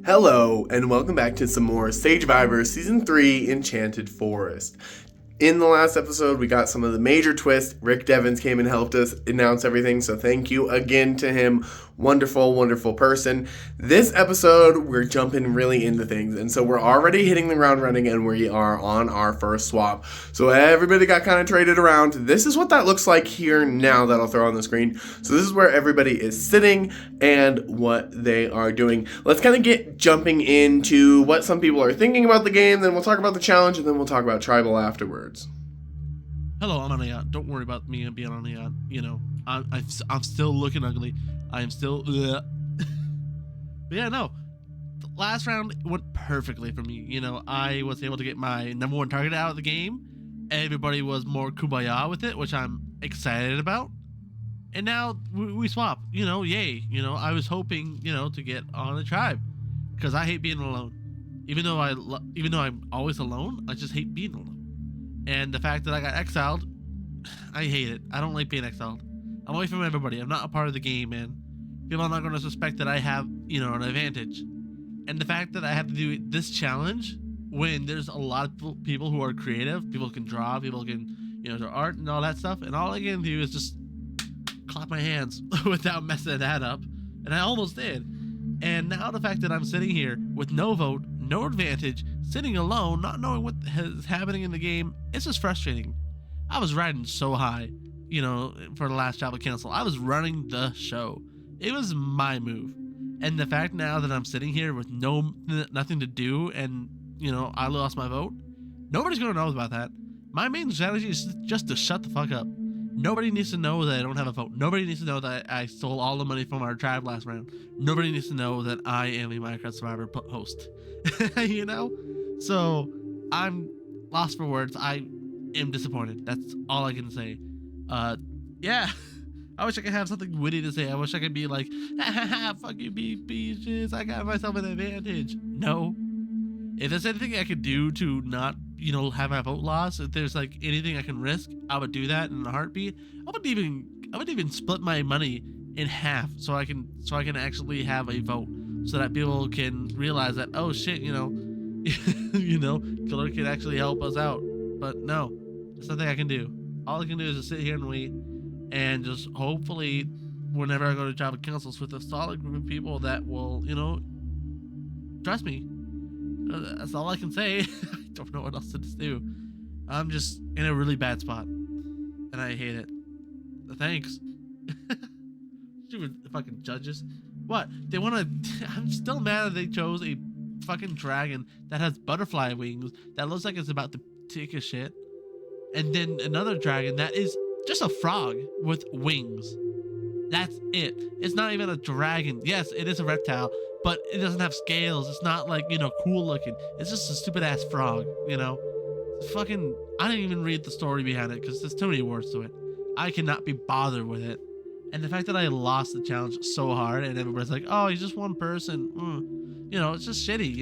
Hello, and welcome back to some more Sagevivor Season 3 Enchanted Forest. In the last episode, we got some of the major twists. Rick Devens came and helped us announce everything, so thank you again to him. Wonderful, wonderful person. This episode, we're jumping really into things, and so we're already hitting the ground running, and we are on our first swap. So everybody got kind of traded around. This is what that looks like here now that I'll throw on the screen. So this is where everybody is sitting and what they are doing. Let's kind of get jumping into what some people are thinking about the game, then we'll talk about the challenge, and then we'll talk about Tribal afterwards. Hello, I'm on a yacht. Don't worry about me being on a yacht. You know, I'm still looking ugly. I am still. But yeah, no. The last round went perfectly for me. You know, I was able to get my number one target out of the game. Everybody was more kumbaya with it, which I'm excited about. And now we swap. You know, yay. You know, I was hoping, to get on a tribe, because I hate being alone. Even though I'm always alone, I just hate being alone. And the fact that I got exiled, I hate it. I don't like being exiled. I'm away from everybody. I'm not a part of the game, man. People are not going to suspect that I have, an advantage. And the fact that I have to do this challenge when there's a lot of people who are creative, people can draw, people can, do art and all that stuff. And all I can do is just clap my hands without messing that up. And I almost did. And now the fact that I'm sitting here with no vote, no advantage, sitting alone, not knowing what is happening in the game, it's just frustrating. I was riding so high, for the last Tribal Council. I was running the show. It was my move. And the fact now that I'm sitting here with nothing to do and, I lost my vote, nobody's going to know about that. My main strategy is just to shut the fuck up. Nobody needs to know that I don't have a vote. Nobody needs to know that I stole all the money from our tribe last round. Nobody needs to know that I am a Minecraft Survivor host. So I'm lost for words. I am disappointed. That's all I can say. Yeah. I wish I could have something witty to say. I wish I could be like, ha ha ha, fuck you, beaches. I got myself an advantage. No. If there's anything I could do to not, have my vote lost, if there's like anything I can risk, I would do that in a heartbeat. I would even split my money in half so I can actually have a vote, so that people can realize that, oh shit, Killer can actually help us out. But no, there's nothing I can do. All I can do is just sit here and wait, and just hopefully whenever I go to Tribal Councils with a solid group of people that will, trust me. That's all I can say. I don't know what else to do. I'm just in a really bad spot, and I hate it. Thanks. Stupid fucking judges. What? They want to... I'm still mad that they chose a fucking dragon that has butterfly wings that looks like it's about to take a shit. And then another dragon that is just a frog with wings. That's it. It's not even a dragon. Yes, it is a reptile, but it doesn't have scales. It's not like, cool looking. It's just a stupid ass frog, Fucking, I didn't even read the story behind it because there's too many words to it. I cannot be bothered with it. And the fact that I lost the challenge so hard and everybody's like, oh, he's just one person. It's just shitty,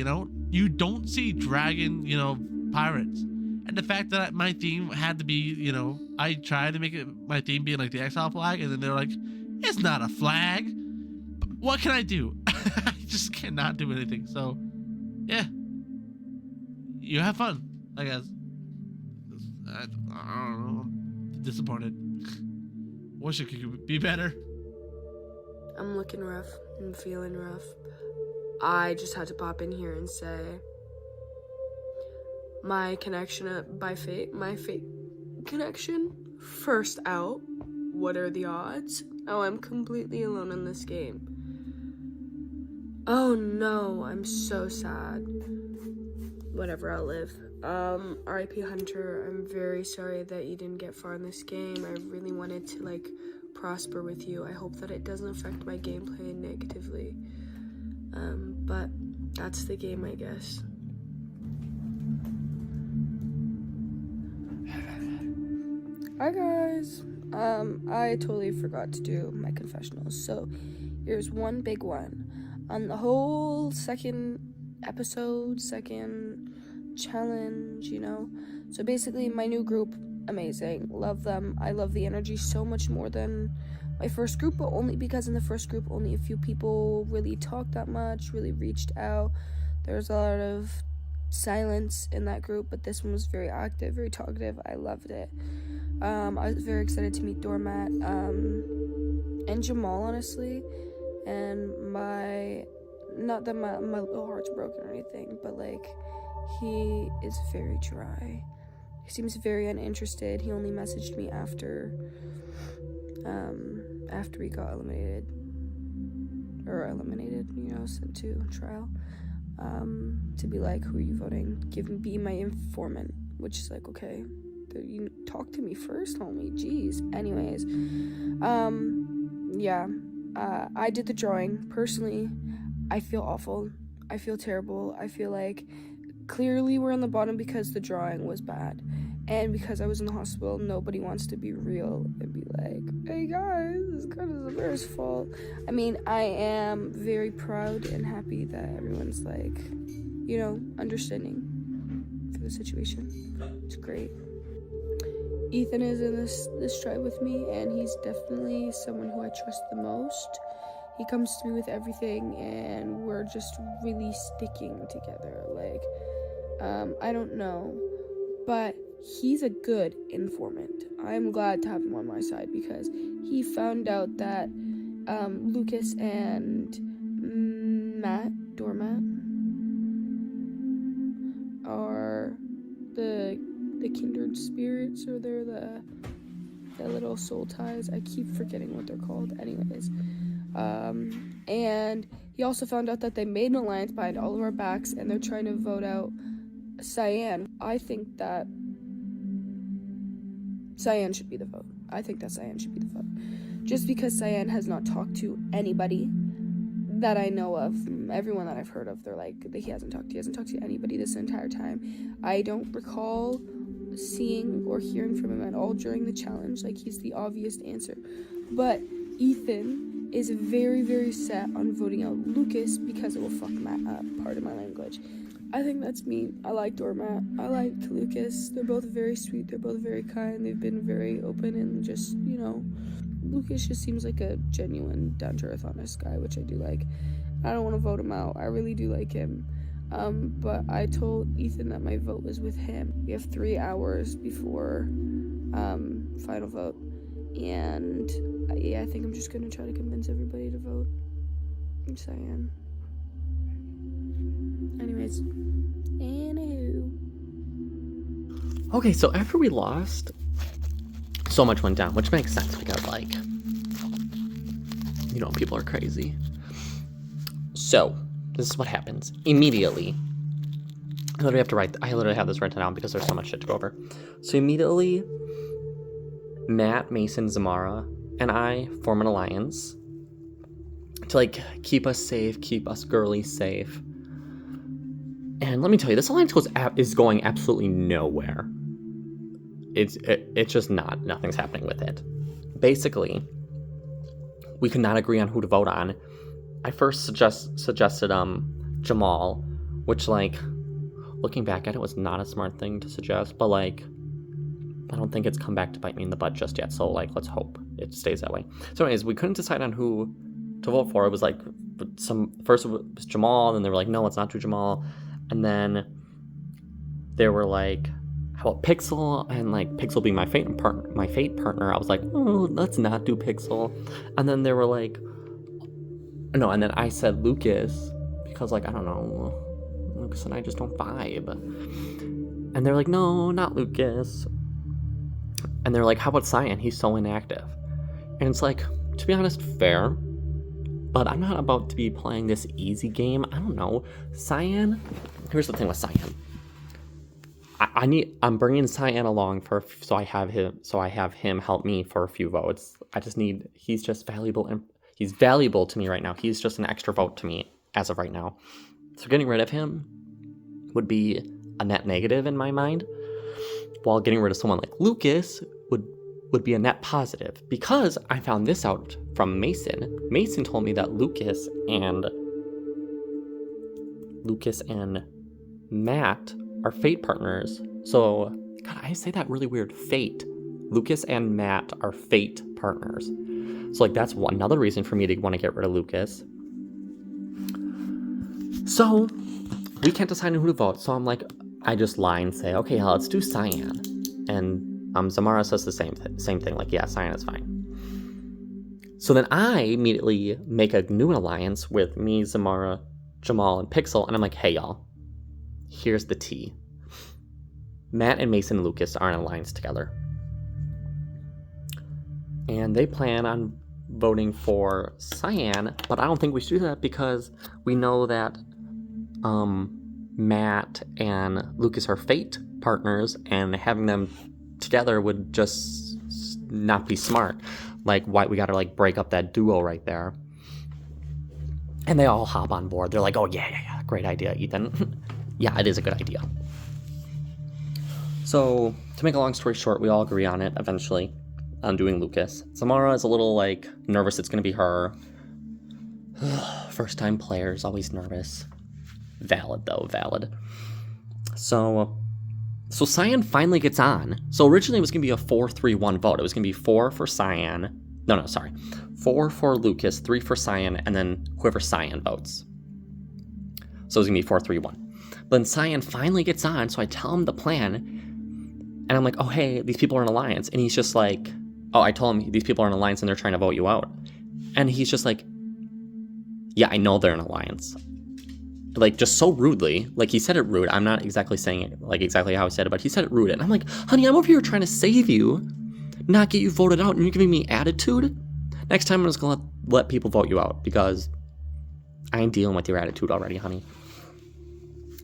You don't see dragon, pirates. And the fact that my theme had to be, I tried to make it my theme being like the exile flag, and then they're like, it's not a flag. What can I do? I just cannot do anything. So, yeah. You have fun, I guess. I don't know. I'm disappointed. Wish it could be better. I'm looking rough. I'm feeling rough. I just had to pop in here and say my connection by fate, my fate connection, first out. What are the odds? Oh, I'm completely alone in this game. Oh no, I'm so sad. Whatever, I'll live. R.I.P. Hunter, I'm very sorry that you didn't get far in this game. I really wanted to, prosper with you. I hope that it doesn't affect my gameplay negatively. But that's the game, I guess. Hi, guys. I totally forgot to do my confessionals, so here's one big one. On the whole second episode, second challenge, So basically my new group amazing. Love them. I love the energy so much more than my first group, but only because in the first group only a few people really talked that much, really reached out. There's a lot of silence in that group, but this one was very active, very talkative. I loved it. I was very excited to meet Doormat and Jamal, honestly. And not that my little heart's broken or anything, but like, he is very dry. He seems very uninterested. He only messaged me after we got eliminated, sent to trial, to be like, who are you voting? Be my informant, which is like, okay, you talk to me first, homie. Jeez. Anyways, I did the drawing. Personally, I feel awful. I feel terrible. I feel like clearly we're on the bottom because the drawing was bad. And because I was in the hospital, nobody wants to be real and be like, hey guys, this is kind of the bear's fault. I mean, I am very proud and happy that everyone's like, understanding for the situation. It's great. Ethan is in this tribe with me, and he's definitely someone who I trust the most. He comes to me with everything, and we're just really sticking together. Like, I don't know, but he's a good informant. I'm glad to have him on my side because he found out that Lucas and Doormat, are the kindred spirits, or they're the little soul ties. I keep forgetting what they're called. Anyways, and he also found out that they made an alliance behind all of our backs, and they're trying to vote out Cyan. I think that Cyan should be the vote. Just because Cyan has not talked to anybody that I know of. Everyone that I've heard of, they're like, he hasn't talked to anybody this entire time. I don't recall seeing or hearing from him at all during the challenge. Like, he's the obvious answer. But Ethan is very, very set on voting out Lucas because it will fuck Matt up. Pardon my language. I think that's me. I like Doormat. I like Lucas. They're both very sweet. They're both very kind. They've been very open and just, Lucas just seems like a genuine, down-to-earth, honest guy, which I do like. I don't want to vote him out. I really do like him. But I told Ethan that my vote was with him. We have 3 hours before final vote. And I think I'm just going to try to convince everybody to vote. I'm Cyan. Anyways. Anywho. Okay, so after we lost, so much went down, which makes sense because, people are crazy. So, this is what happens. Immediately, I literally have this written down because there's so much shit to go over. So immediately, Matt, Mason, Zamara, and I form an alliance to, keep us safe, keep us girlies safe. And let me tell you, this alliance is going absolutely nowhere. It's just not. Nothing's happening with it. Basically, we could not agree on who to vote on. I first suggested Jamal, which, looking back at it, was not a smart thing to suggest, but, I don't think it's come back to bite me in the butt just yet, so, let's hope it stays that way. So anyways, we couldn't decide on who to vote for. It was, first it was Jamal, then they were like, no, let's not do Jamal, and then they were like, how about Pixel? And Pixel being my fate partner, I was like, oh, let's not do Pixel. And then they were like, no, and then I said Lucas because I don't know, Lucas and I just don't vibe. And they're like, no, not Lucas. And they're like, how about Cyan? He's so inactive. And it's to be honest, fair. But I'm not about to be playing this easy game. I don't know. Cyan, here's the thing with Cyan. I'm bringing Cyan along so I have him help me for a few votes. He's just valuable, and he's valuable to me right now. He's just an extra vote to me as of right now. So getting rid of him would be a net negative in my mind, while getting rid of someone like Lucas would be a net positive, because I found this out from Mason. Mason told me that Lucas and Matt are fate partners. So God, I say that really weird. Fate. Lucas and Matt are fate partners. So, like, that's another reason for me to want to get rid of Lucas. So, we can't decide on who to vote. So I'm like, I just lie and say, okay, yeah, let's do Cyan. And Zamara says the same thing. Like, yeah, Cyan is fine. So then I immediately make a new alliance with me, Zamara, Jamal, and Pixel. And I'm like, hey, y'all, here's the tea. Matt and Mason and Lucas are in an alliance together. And they plan on voting for Cyan, but I don't think we should do that because we know that Matt and Lucas are fate partners, and having them together would just not be smart. Like, why we gotta like break up that duo right there. And they all hop on board. They're like, oh yeah, great idea, Ethan. Yeah, it is a good idea. So, to make a long story short, we all agree on it eventually, on doing Lucas. Samara is a little, like, nervous it's gonna be her. First-time players, always nervous. Valid, though, valid. So Cyan finally gets on. So originally it was gonna be a 4-3-1 vote. It was gonna be 4 for Cyan. No, sorry. 4 for Lucas, 3 for Cyan, and then whoever Cyan votes. So it was gonna be 4-3-1. But then Cyan finally gets on, so I tell him the plan, and I'm like, oh, hey, these people are in an alliance. And he's just like, oh, I told him these people are in an alliance and they're trying to vote you out. And he's just like, yeah, I know they're in an alliance. Like, just so rudely. Like, he said it rude. I'm not exactly saying it, like, exactly how he said it, but he said it rude. And I'm like, honey, I'm over here trying to save you, not get you voted out, and you're giving me attitude? Next time I'm just gonna let people vote you out, because I ain't dealing with your attitude already, honey.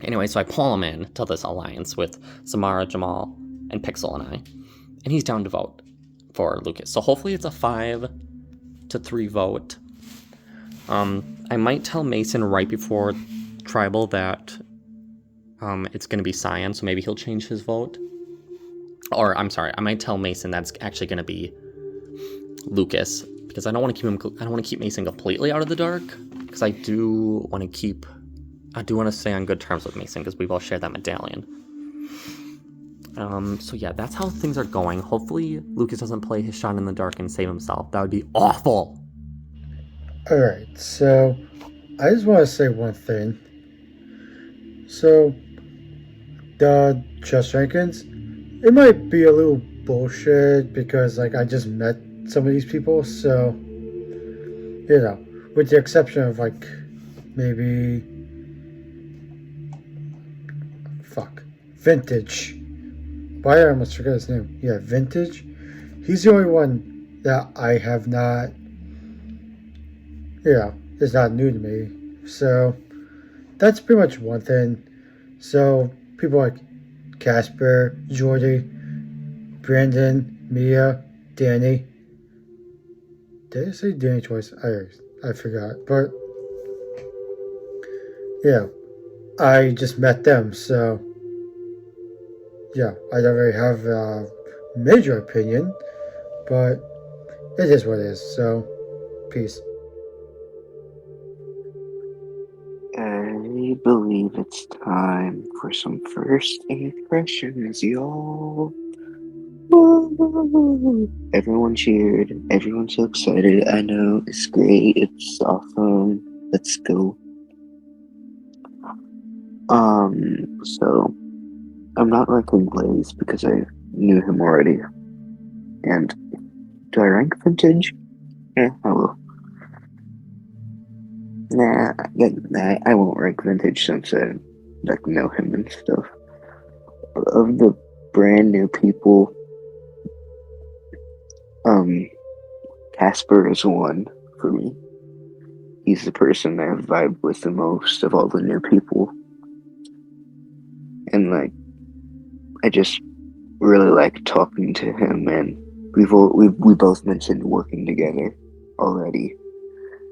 Anyway, so I pull him in to this alliance with Samara, Jamal, and Pixel and I. And he's down to vote for Lucas. So hopefully it's a 5-3 vote. I might tell Mason right before Tribal that it's going to be Cyan, so maybe he'll change his vote. Or, I'm sorry, I might tell Mason that's actually going to be Lucas, because I don't want to keep Mason completely out of the dark, because I do want to stay on good terms with Mason, because we both share that medallion. So yeah, that's how things are going. Hopefully Lucas doesn't play his shot in the dark and save himself. That would be awful. Alright, so I just want to say one thing. So, the chess rankings, it might be a little bullshit because, like, I just met some of these people, so, you know, with the exception of, like, maybe, Vintage. Why I almost forgot his name? Yeah, Vintage. He's the only one that I have not, is not new to me. So, that's pretty much one thing. So, people like Casper, Jordy, Brandon, Mia, Danny. Did I say Danny twice? I forgot. But, yeah, I just met them, so, yeah, I don't really have a major opinion, but it is what it is, so, peace. I believe it's time for some first impressions, y'all. Woo! Everyone cheered. Everyone's so excited. I know, it's great. It's awesome. Let's go. So I'm not ranking Blaze because I knew him already. And do I rank Vintage? Yeah, I will. Nah, I won't rank Vintage since I know him and stuff. Of the brand new people, Casper is one for me. He's the person I vibe with the most of all the new people. And I just really like talking to him, and we both mentioned working together already.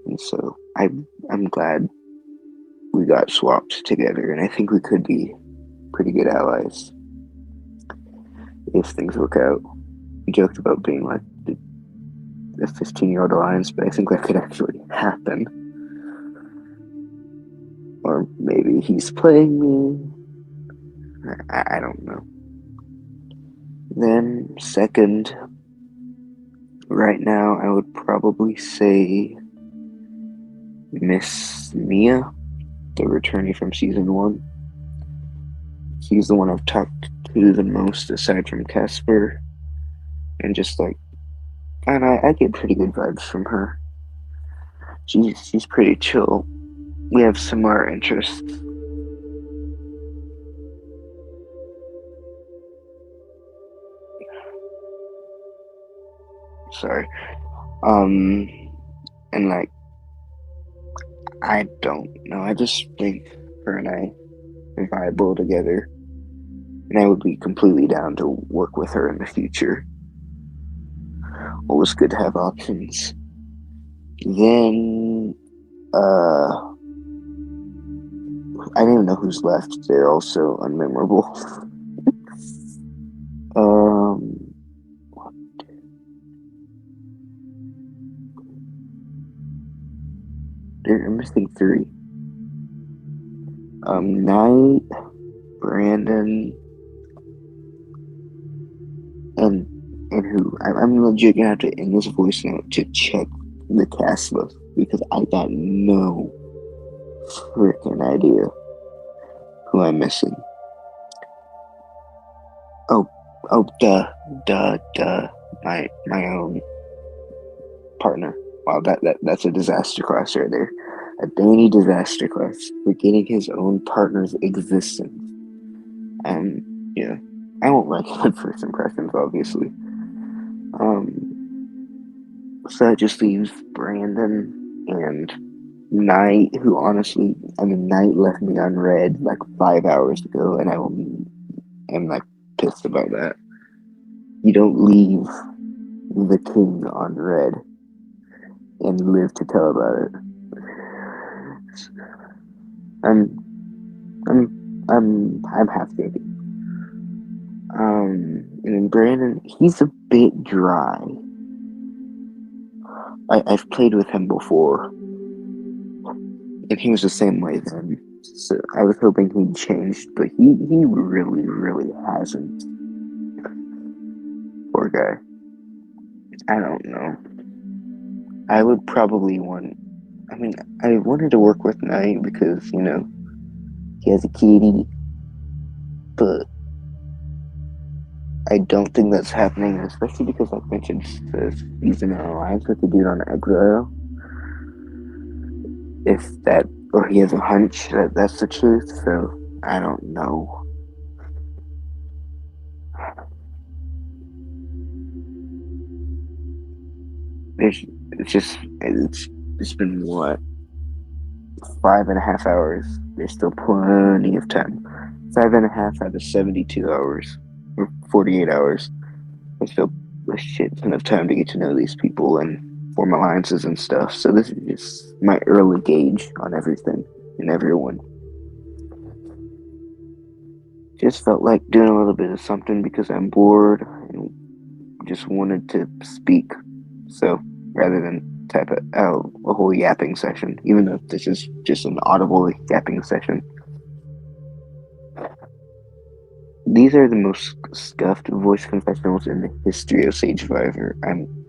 And so I'm glad we got swapped together, and I think we could be pretty good allies if things work out. We joked about being like the 15-year-old alliance, but I think that could actually happen. Or maybe he's playing me. I don't know. Then second, right now I would probably say Miss Mia, the returnee from season 1. He's the one I've talked to the most aside from Casper. And just like, and I get pretty good vibes from her. She's pretty chill. We have similar interests. Sorry. And like, I don't know. I just think her and I are viable together. And I would be completely down to work with her in the future. Always good to have options. Then, I don't even know who's left. They're also unmemorable. I'm missing 3. Knight, Brandon, and who? I'm legit gonna have to end this voice note to check the cast list because I got no freaking idea who I'm missing. My own partner. Wow, that's a disaster class right there. A Danny disaster class, forgetting his own partner's existence. And yeah, I won't recommend first impressions, obviously. So that just leaves Brandon and Knight, who honestly, Knight left me unread like 5 hours ago, and am like pissed about that. You don't leave the king unread and live to tell about it. I'm half joking. And then Brandon, he's a bit dry. I've played with him before, and he was the same way then. So I was hoping he'd changed, but he really, really hasn't. Poor guy. I don't know. I would probably I wanted to work with Knight because, he has a kitty, but I don't think that's happening, especially because like mentioned he's in an alliance with the dude on Exile. If that, or he has a hunch that that's the truth, so I don't know. It's been what, 5.5 hours. There's still plenty of time. 5.5 out of 72 hours, or 48 hours. There's still a shit ton of time to get to know these people and form alliances and stuff. So this is just my early gauge on everything and everyone. Just felt like doing a little bit of something because I'm bored and just wanted to speak. So rather than type out a whole yapping session, even though this is just an audible yapping session. These are the most scuffed voice confessionals in the history of Sagevivor.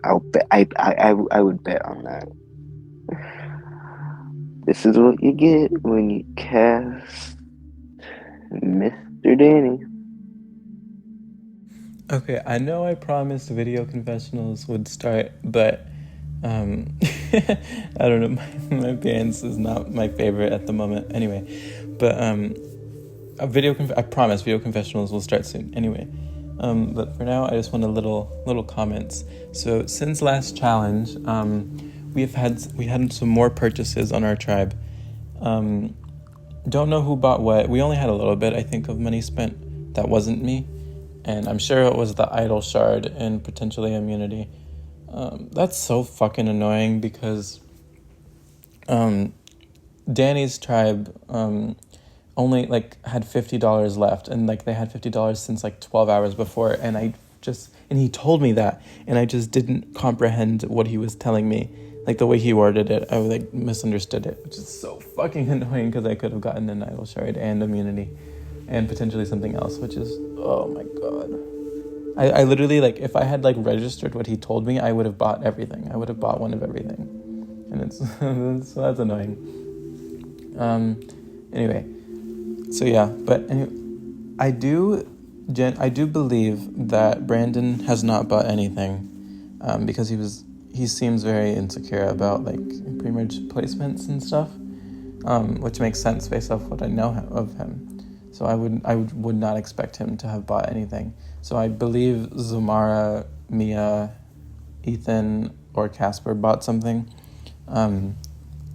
I would bet on that. This is what you get when you cast Mr. Danny. Okay, I know I promised video confessionals would start, but I don't know, my appearance is not my favorite at the moment. Anyway, but I promise video confessionals will start soon. Anyway, but for now, I just want a little comments. So since last challenge, we had some more purchases on our tribe. Don't know who bought what. We only had a little bit, I think, of money spent. That wasn't me, and I'm sure it was the idol shard and potentially immunity. That's so fucking annoying because Danny's tribe only had $50 left, and they had $50 since 12 hours before, and he told me that, and I just didn't comprehend what he was telling me. The way he worded it, I misunderstood it, which is so fucking annoying because I could have gotten an idol shard and immunity and potentially something else, which is, oh my god. I literally, like, if I had, like, registered what he told me, I would have bought everything. I would have bought one of everything. And it's so that's annoying. Anyway, so yeah, but anyway, I do believe that Brandon has not bought anything, because he seems very insecure about, like, pre-merge placements and stuff, which makes sense based off what I know of him. So I would not expect him to have bought anything. So I believe Zumara, Mia, Ethan, or Casper bought something.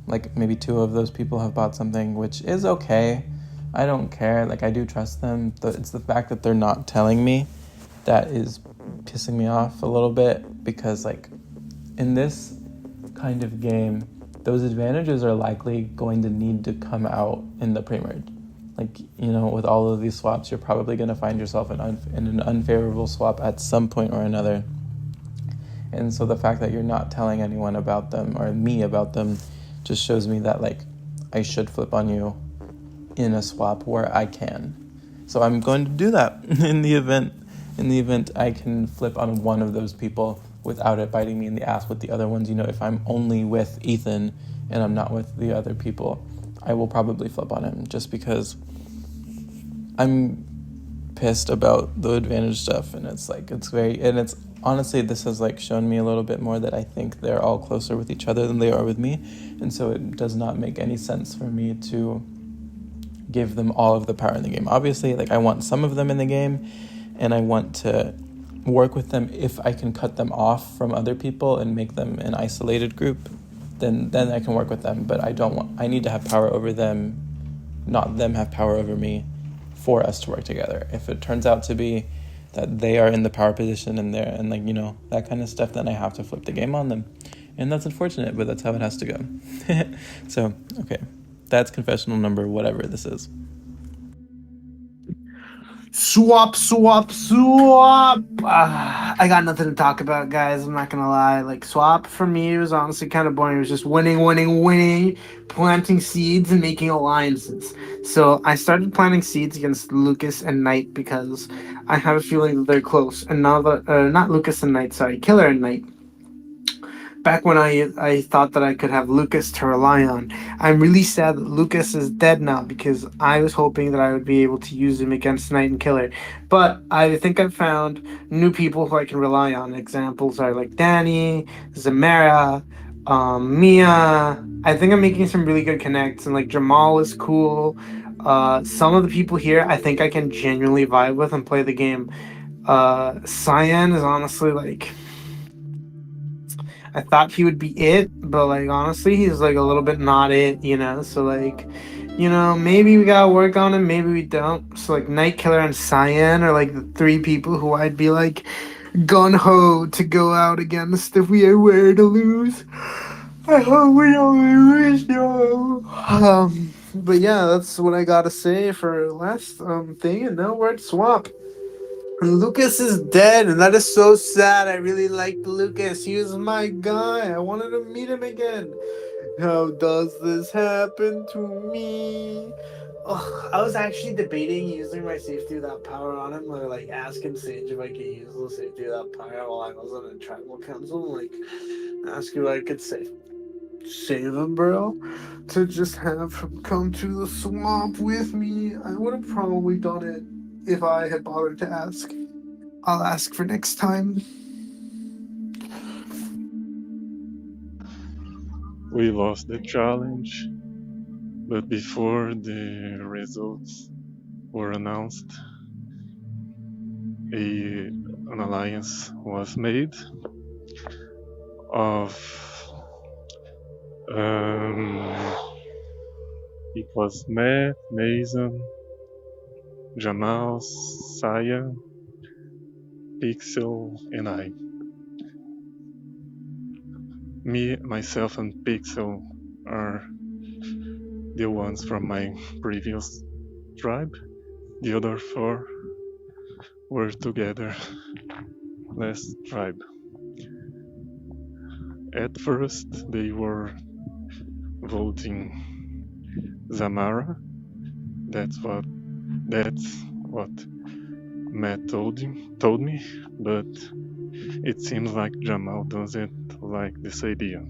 Like, maybe 2 of those people have bought something, which is okay. I don't care. Like, I do trust them. It's the fact that they're not telling me that is pissing me off a little bit, because, like, in this kind of game, those advantages are likely going to need to come out in the pre-merge. Like, you know, with all of these swaps, you're probably going to find yourself in an unfavorable swap at some point or another. And so the fact that you're not telling anyone about them, or me about them, just shows me that, like, I should flip on you in a swap where I can. So I'm going to do that in the event I can flip on one of those people without it biting me in the ass with the other ones. You know, if I'm only with Ethan and I'm not with the other people, I will probably flip on him, just because I'm pissed about the advantage stuff. And it's like, it's honestly, this has, like, shown me a little bit more that I think they're all closer with each other than they are with me. And so it does not make any sense for me to give them all of the power in the game. Obviously, like, I want some of them in the game, and I want to work with them. If I can cut them off from other people and make them an isolated group, then I can work with them. But I need to have power over them, not them have power over me, for us to work together. If it turns out to be that they are in the power position and like, you know, that kind of stuff, then I have to flip the game on them. And that's unfortunate, but that's how it has to go. So, okay. That's confessional number whatever this is. Swap. I got nothing to talk about, guys. I'm not gonna lie. Like, swap for me was honestly kind of boring. It was just winning, planting seeds and making alliances. So I started planting seeds against Lucas and Knight because I have a feeling that they're close. And now that not Lucas and Knight, sorry, Killer and Knight. Back when I thought that I could have Lucas to rely on. I'm really sad that Lucas is dead now, because I was hoping that I would be able to use him against Knight and Killer. But I think I've found new people who I can rely on. Examples are like Danny, Zamara, Mia. I think I'm making some really good connects, and like Jamal is cool. Some of the people here I think I can genuinely vibe with and play the game. Cyan is honestly like, I thought he would be it, but like honestly, he's like a little bit not it, you know. So like, you know, maybe we gotta work on him, maybe we don't. So like, Night Killer and Cyan are like the 3 people who I'd be like gun ho to go out against if we were to lose. I hope we don't lose, yo. But yeah, that's what I gotta say for last thing, and now we're at swap. Lucas is dead, and that is so sad. I really liked Lucas. He was my guy. I wanted to meet him again. How does this happen to me? Ugh, I was actually debating using my safety without power on him, or like asking Sage if I could use the safety without power while I was on a tribal council. Like, ask if I could save him, bro. To just have him come to the swamp with me. I would have probably done it if I had bothered to ask. I'll ask for next time. We lost the challenge, but before the results were announced, an alliance was made of it was Matt, Mason, Jamal, Saya, Pixel, and I. Me, myself, and Pixel are the ones from my previous tribe. The other 4 were together last tribe. At first, they were voting Zamara. That's what Matt told me, but it seems like Jamal doesn't like this idea.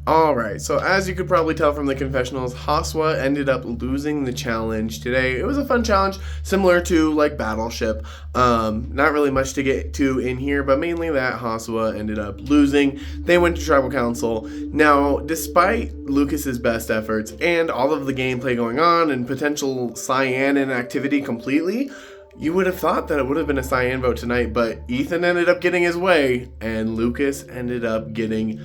Alright, so as you could probably tell from the confessionals, Haswa ended up losing the challenge today. It was a fun challenge, similar to like Battleship. Not really much to get to in here, but mainly that Haswa ended up losing. They went to Tribal Council. Now, despite Lucas's best efforts and all of the gameplay going on and potential cyan inactivity completely, you would have thought that it would have been a cyan vote tonight, but Ethan ended up getting his way, and Lucas ended up getting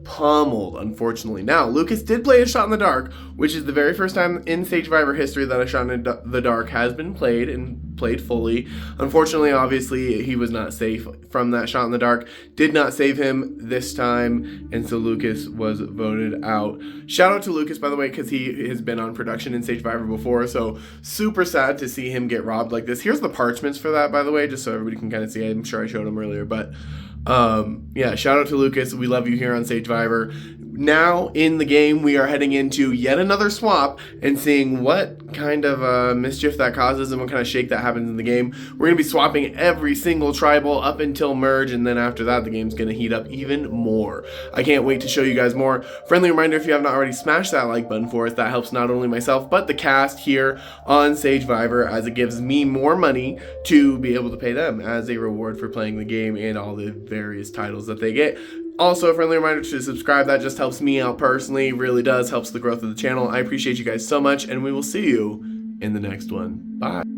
pummeled, unfortunately. Now, Lucas did play a shot in the dark, which is the very first time in Sagevivor history that a shot in the dark has been played and played fully. Unfortunately, obviously, he was not safe from that shot in the dark. Did not save him this time, and so Lucas was voted out. Shout out to Lucas, by the way, because he has been on production in Sagevivor before, so super sad to see him get robbed like this. Here's the parchments for that, by the way, just so everybody can kind of see. I'm sure I showed them earlier, but yeah, shout out to Lucas. We love you here on Sagevivor. Now in the game, we are heading into yet another swap and seeing what kind of mischief that causes and what kind of shake that happens in the game. We're going to be swapping every single tribal up until merge, and then after that, the game's going to heat up even more. I can't wait to show you guys more. Friendly reminder, if you have not already, smash that like button for us. That helps not only myself, but the cast here on Sagevivor, as it gives me more money to be able to pay them as a reward for playing the game and all the various titles that they get. Also, a friendly reminder to subscribe. That just helps me out personally. Really does. Helps the growth of the channel. I appreciate you guys so much, and we will see you in the next one. Bye.